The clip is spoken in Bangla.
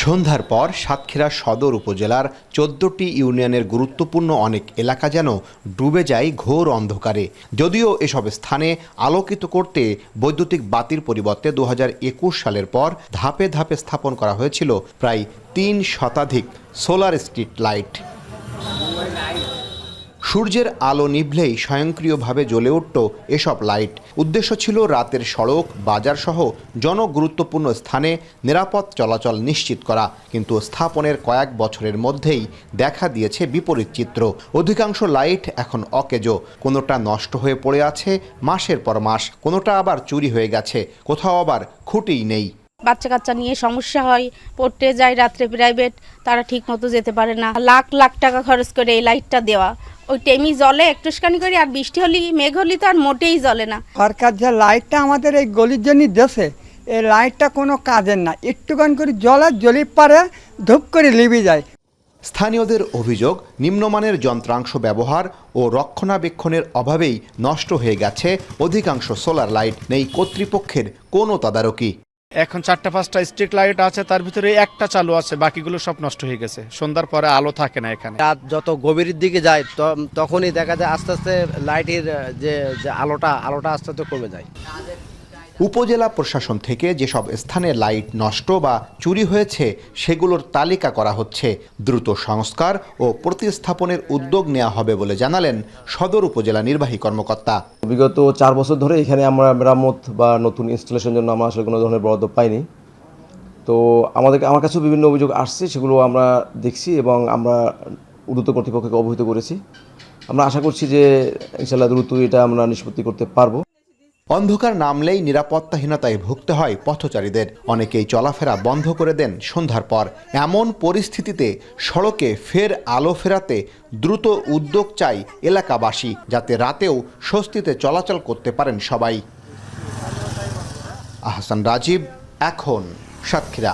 সন্ধ্যার পর সাতক্ষীরা সদর উপজেলার ১৪টি ইউনিয়নের গুরুত্বপূর্ণ অনেক এলাকা যেন ডুবে যায় ঘোর অন্ধকারে। যদিও এসব স্থানে আলোকিত করতে বৈদ্যুতিক বাতির পরিবর্তে ২০২১ সালের পর ধাপে ধাপে স্থাপন করা হয়েছিল প্রায় ৩ শতাধিক সোলার স্ট্রিট লাইট। সূর্যের আলো নিভলেই স্বয়ংক্রিয়ভাবে জ্বলে উঠত এসব লাইট। উদ্দেশ্য ছিল রাতের সড়ক, বাজার সহ জনগুরুত্বপূর্ণ স্থানে নিরাপদ চলাচল নিশ্চিত করা। কিন্তু স্থাপনের কয়েক বছরের মধ্যেই দেখা দিয়েছে বিপরীত চিত্র। অধিকাংশ লাইট এখন অকেজো, কোনোটা নষ্ট হয়ে পড়ে আছে মাসের পর মাস, কোনোটা আবার চুরি হয়ে গেছে, কোথাও আবার খুঁটিই নেই। বাচ্চা কাচ্চা নিয়ে সমস্যা হয়, পড়তে যায় রাত্রে প্রাইভেট, তারা ঠিক মতো যেতে পারে না। লাখ লাখ টাকা খরচ করে এই লাইটটা দেওয়া, ওই টেমি জ্বলে একটুখানি করে, আর বৃষ্টি হলে মেঘ হলে তো আর মোটেই জ্বলে না। সরকার যে লাইটটা আমাদের এই গলির জন্য দেশে, এই লাইটটা কোনো কাজের না, একটুখানি করে জ্বলি পারে ধূপ করে লিভে যায়। স্থানীয়দের অভিযোগ, নিম্নমানের যন্ত্রাংশ ব্যবহার ও রক্ষণাবেক্ষণের অভাবেই নষ্ট হয়ে গেছে অধিকাংশ সোলার লাইট। নেই কর্তৃপক্ষের কোনো তদারকি। এখন ৪-৫টা স্ট্রিট লাইট আছে, তার ভিতরে একটা চালু আছে, বাকিগুলো সব নষ্ট হয়ে গেছে। সন্ধ্যার পরে আলো থাকে না এখানে। রাত যত গভীরের দিকে যায় তখনই দেখা যায় আস্তে আস্তে লাইটের যে আলোটা আস্তে আস্তে কমে যায়। উপজেলা প্রশাসন থেকে যেসব স্থানে লাইট নষ্ট বা চুরি হয়েছে সেগুলোর তালিকা করা হচ্ছে। দ্রুত সংস্কার ও প্রতিস্থাপনের উদ্যোগ নেওয়া হবে বলে জানালেন সদর উপজেলা নির্বাহী কর্মকর্তা। বিগত ৪ বছর ধরে এখানে আমরা মেরামত বা নতুন ইনস্টলেশনের জন্য আমরা আসলে কোনো ধরনের বরাদ্দ পাইনি। তো আমার কাছেও বিভিন্ন অভিযোগ আসছে, সেগুলো আমরা দেখছি এবং আমরা দ্রুত কর্তৃপক্ষকে অবহিত করেছি। আমরা আশা করছি যে ইনশাআল্লাহ দ্রুত এটা আমরা নিষ্পত্তি করতে পারবো। অন্ধকার নামলেই নিরাপত্তাহীনতায় ভুগতে হয় পথচারীদের। অনেকেই চলাফেরা বন্ধ করে দেন সন্ধ্যার পর। এমন পরিস্থিতিতে সড়কে ফের আলো ফেরাতে দ্রুত উদ্যোগ চাই এলাকাবাসী, যাতে রাতেও স্বস্তিতে চলাচল করতে পারেন সবাই। আহসান রাজীব, এখন সাতক্ষীরা।